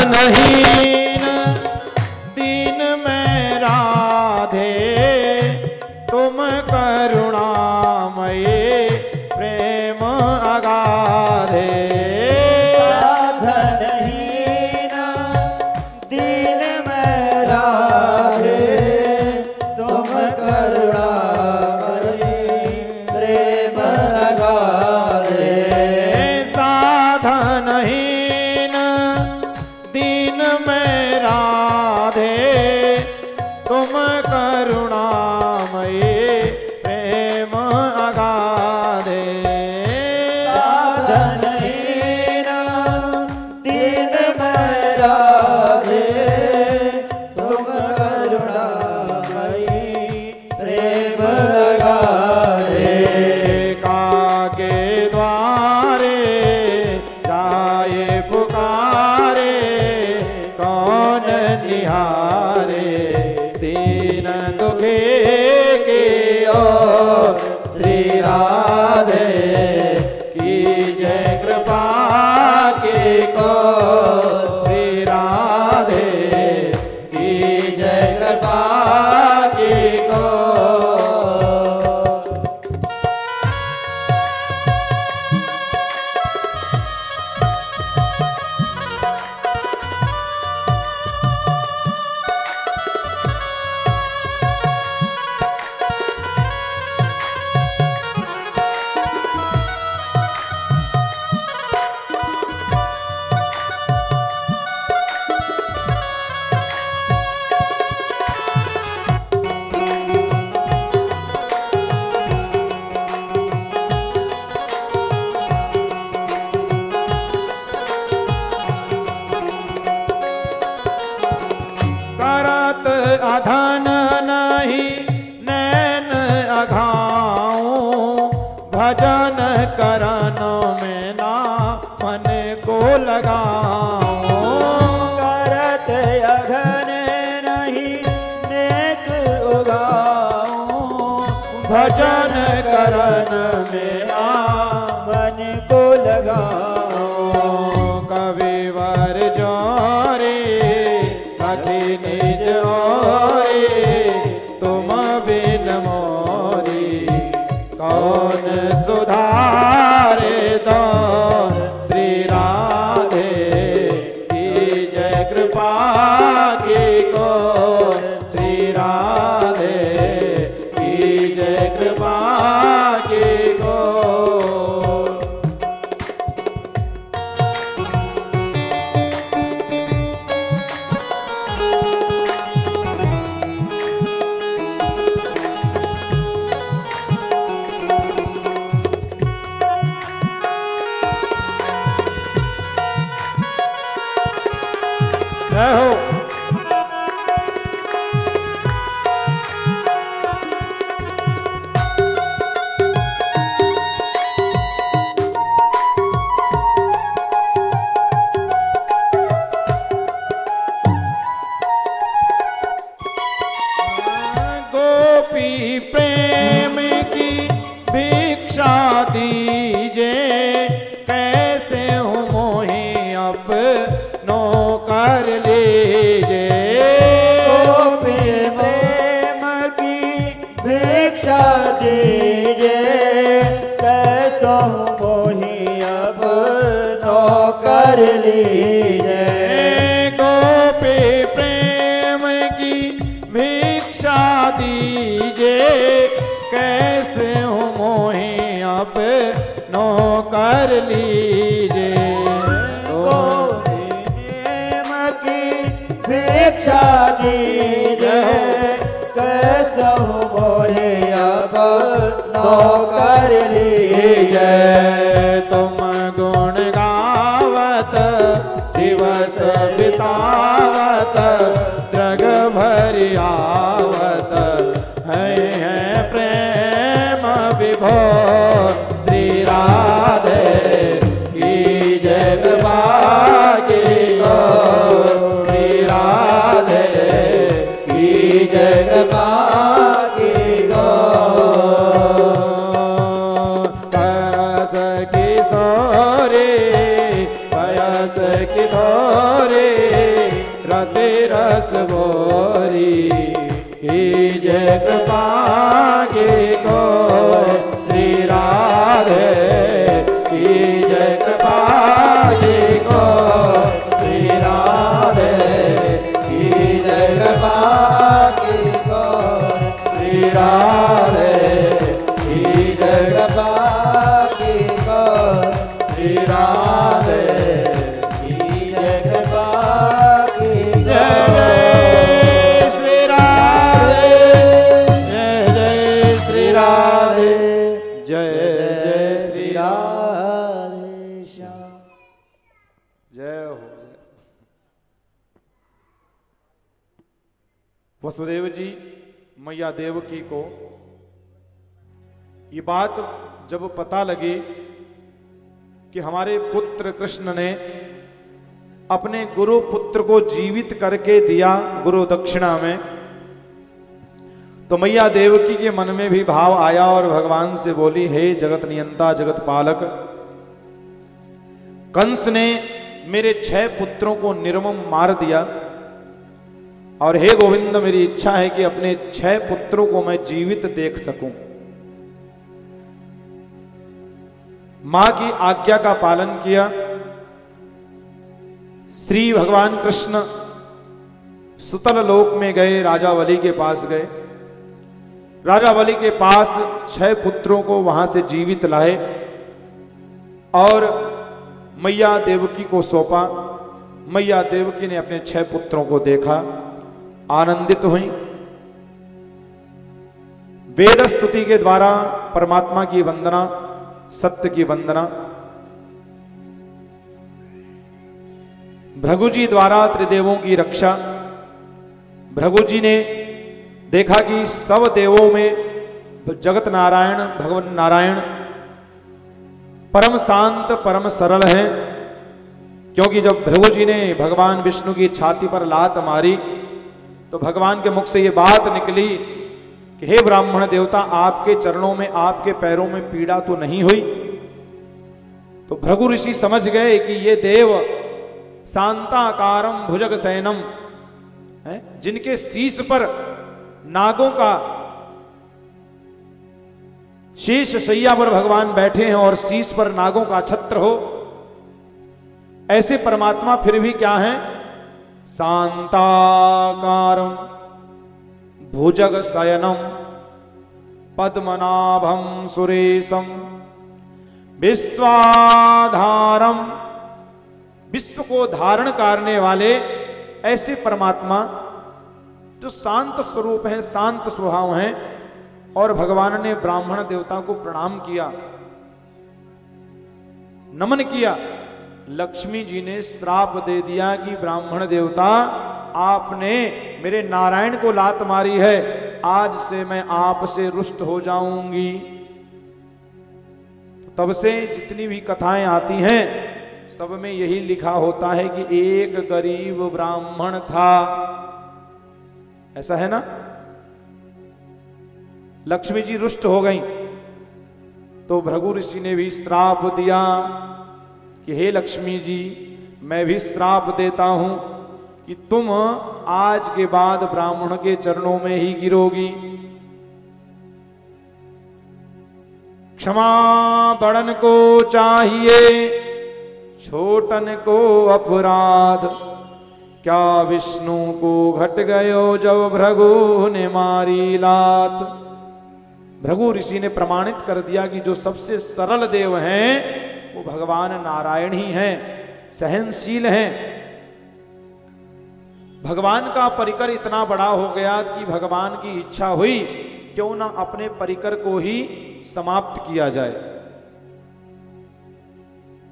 साधनहीन दीन में राधे तुम करुणामयी प्रेम अगाधे। साधनहीन दीन में राधे तुम करुणामयी प्रेम अगाधे। साधनहीन दीन में राधे तुम करुणामयी प्रेम अगाधे। साधनहीन दीन में राधे तुम करुणामयी प्रेम अगाधे। काके द्वारे जाए पुकारे कौन निहारे दीन दुखी की ओर श्री राधे की जय कृपा की को श्री राधे की जय कृपा की को। करत अधन नहीं नैन अघाऊं भजन करन में ना मन को लगाऊं। करत अघन नहीं नेक उगाऊं भजन करन में ना मन को लगाऊं। कविवर जोरे सखी निज ओरे तुम बिन मोरी कौन सुधारे दो श्री राधे की जय कृपा की को श्री राधे की जय कृपा की को। जय हो। गोपी प्रेम की भिक्षा दीजे कैसे हूँ मोही अब नो कर लीजे। गोपी प्रेम की भिक्षा दीजे कैसो मोही अब नो कर लीजे। गोपी प्रेम की भिक्षा दीजे कैसे हूँ मोही अब नो कर लीजे। गोपी प्रेम की भिक्षा दीजे कैसो मोही अब नो कर लीजे। तुम गुण गावत दिवस बितावत जग भरि आवत हैं प्रेम विभोर श्री राधे की जय कृपा की को श्री राधे की जय कृपा की को। तरस की सोरे पयस की थोरे रति रस भोरी की जय कृपा की को श्री राधे की जय कृपा की को श्री राधे की जय कृपा की को श्री राधे की जय कृपा की को श्री राधे की जय कृपा की जय जय श्री राधे जय जय श्री राधे जय जय श्री राधे श्याम जय हो। वसुदेव जी मैया देवकी को ये बात जब पता लगी कि हमारे पुत्र कृष्ण ने अपने गुरु पुत्र को जीवित करके दिया गुरु दक्षिणा में, तो मैया देवकी के मन में भी भाव आया और भगवान से बोली, हे जगत नियंता जगत पालक, कंस ने मेरे 6 पुत्रों को निर्मम मार दिया और हे गोविंद मेरी इच्छा है कि अपने 6 पुत्रों को मैं जीवित देख सकूं। मां की आज्ञा का पालन किया। श्री भगवान कृष्ण सुतल लोक में गए, राजा बलि के पास गए। राजा बलि के पास 6 पुत्रों को वहां से जीवित लाए और मैया देवकी को सौंपा। मैया देवकी ने अपने 6 पुत्रों को देखा, आनंदित हुई। वेद स्तुति के द्वारा परमात्मा की वंदना, सत्य की वंदना, भृगु जी द्वारा त्रिदेवों की रक्षा। भृगु जी ने देखा कि सब देवों में जगत नारायण भगवान नारायण परम शांत परम सरल हैं, क्योंकि जब भृगु जी ने भगवान विष्णु की छाती पर लात मारी तो भगवान के मुख से ये बात निकली कि हे ब्राह्मण देवता, आपके चरणों में आपके पैरों में पीड़ा तो नहीं हुई। तो भृगु ऋषि समझ गए कि ये देव शांताकारम भुजग सैनम है, जिनके शीश पर नागों का शीश शैया पर भगवान बैठे हैं और शीश पर नागों का छत्र हो, ऐसे परमात्मा फिर भी क्या है, शांताकारम भुजग शयनम पद्मनाभम सुरेशम विश्वाधारम, विश्व को धारण करने वाले ऐसे परमात्मा जो शांत स्वरूप हैं, शांत स्वभाव हैं। और भगवान ने ब्राह्मण देवता को प्रणाम किया, नमन किया। लक्ष्मी जी ने श्राप दे दिया कि ब्राह्मण देवता, आपने मेरे नारायण को लात मारी है, आज से मैं आपसे रुष्ट हो जाऊंगी। तब से जितनी भी कथाएं आती हैं सब में यही लिखा होता है कि एक गरीब ब्राह्मण था, ऐसा है ना। लक्ष्मी जी रुष्ट हो गई तो भृगु ऋषि ने भी श्राप दिया कि हे लक्ष्मी जी, मैं भी श्राप देता हूं कि तुम आज के बाद ब्राह्मण के चरणों में ही गिरोगी। क्षमा बड़न को चाहिए, छोटन को अपराध, क्या विष्णु को घट गयो जब भृगु ने मारी लात। भृगु ऋषि ने प्रमाणित कर दिया कि जो सबसे सरल देव हैं वो भगवान नारायण ही हैं, सहनशील हैं। भगवान का परिकर इतना बड़ा हो गया कि भगवान की इच्छा हुई क्यों ना अपने परिकर को ही समाप्त किया जाए।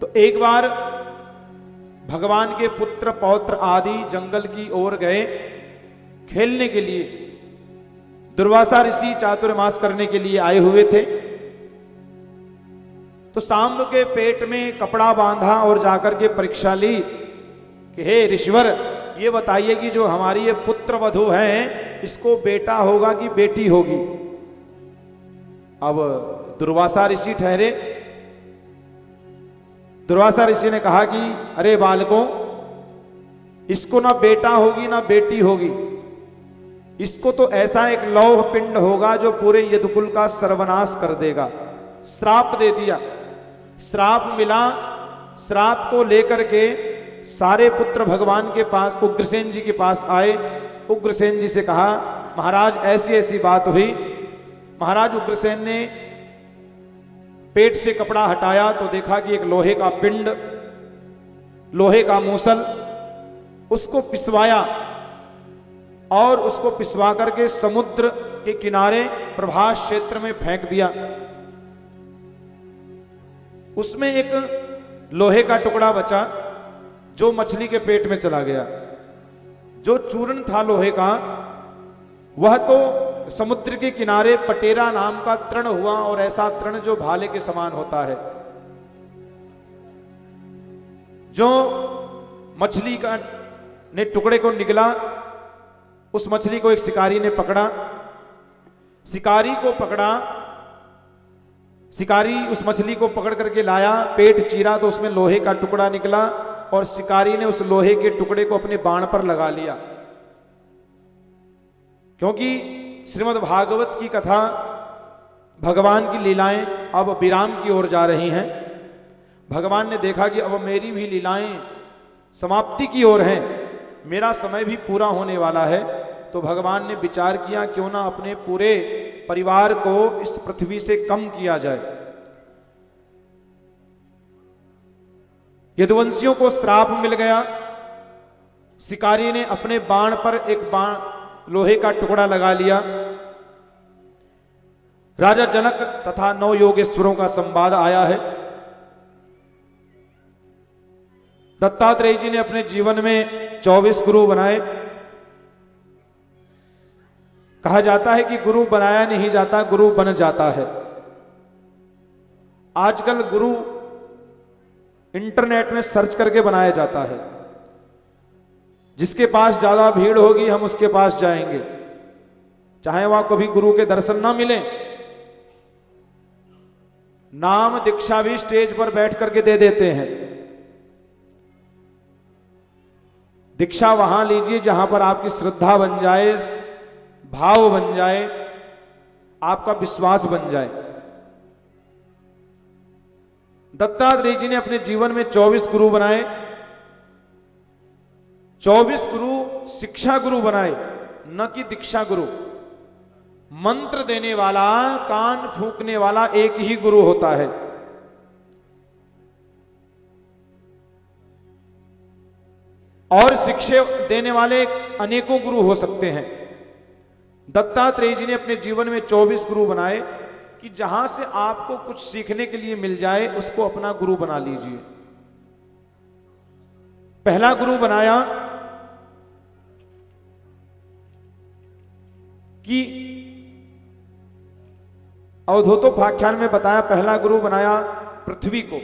तो एक बार भगवान के पुत्र पौत्र आदि जंगल की ओर गए खेलने के लिए। दुर्वासा ऋषि चातुर्मास करने के लिए आए हुए थे। तो सांब के पेट में कपड़ा बांधा और जाकर के परीक्षा ली कि हे ऋषिवर, ये बताइए कि जो हमारी ये पुत्र वधू है इसको बेटा होगा कि बेटी होगी। अब दुर्वासा ऋषि ठहरे। दुर्वासा ऋषि ने कहा कि अरे बालकों, इसको ना बेटा होगी ना बेटी होगी, इसको तो ऐसा एक लौह पिंड होगा जो पूरे यदुकुल का सर्वनाश कर देगा। श्राप दे दिया, श्राप मिला। श्राप को लेकर के सारे पुत्र भगवान के पास, उग्रसेन जी के पास आए। उग्रसेन जी से कहा, महाराज ऐसी ऐसी बात हुई। महाराज उग्रसेन ने पेट से कपड़ा हटाया तो देखा कि एक लोहे का पिंड, लोहे का मूसल, उसको पिसवाया और उसको पिसवा करके समुद्र के किनारे प्रभास क्षेत्र में फेंक दिया। उसमें एक लोहे का टुकड़ा बचा जो मछली के पेट में चला गया। जो चूर्ण था लोहे का, वह तो समुद्र के किनारे पटेरा नाम का तृण हुआ, और ऐसा तृण जो भाले के समान होता है। जो मछली का ने टुकड़े को निगला, उस मछली को एक शिकारी ने पकड़ा। शिकारी को पकड़ा, शिकारी उस मछली को पकड़ करके लाया, पेट चीरा तो उसमें लोहे का टुकड़ा निकला, और शिकारी ने उस लोहे के टुकड़े को अपने बाण पर लगा लिया। क्योंकि श्रीमद् भागवत की कथा, भगवान की लीलाएं अब विराम की ओर जा रही हैं। भगवान ने देखा कि अब मेरी भी लीलाएं समाप्ति की ओर हैं, मेरा समय भी पूरा होने वाला है। तो भगवान ने विचार किया क्यों ना अपने पूरे परिवार को इस पृथ्वी से कम किया जाए। यदुवंशियों को श्राप मिल गया। शिकारी ने अपने बाण पर एक बाण लोहे का टुकड़ा लगा लिया। राजा जनक तथा 9 योगेश्वरों का संवाद आया है। दत्तात्रेय जी ने अपने जीवन में 24 गुरु बनाए। कहा जाता है कि गुरु बनाया नहीं जाता, गुरु बन जाता है। आजकल गुरु इंटरनेट में सर्च करके बनाया जाता है। जिसके पास ज्यादा भीड़ होगी हम उसके पास जाएंगे, चाहे वहां कभी गुरु के दर्शन ना मिले। नाम दीक्षा भी स्टेज पर बैठ करके दे देते हैं। दीक्षा वहां लीजिए जहां पर आपकी श्रद्धा बन जाए, भाव बन जाए, आपका विश्वास बन जाए। दत्तात्रेय जी ने अपने जीवन में 24 गुरु बनाए। 24 गुरु शिक्षा गुरु बनाए, न कि दीक्षा गुरु। मंत्र देने वाला, कान फूंकने वाला एक ही गुरु होता है। और शिक्षा देने वाले अनेकों गुरु हो सकते हैं। दत्तात्रेय जी ने अपने जीवन में 24 गुरु बनाए कि जहां से आपको कुछ सीखने के लिए मिल जाए उसको अपना गुरु बना लीजिए। पहला गुरु बनाया कि अवधूतोपाख्यान में बताया, पहला गुरु बनाया पृथ्वी को।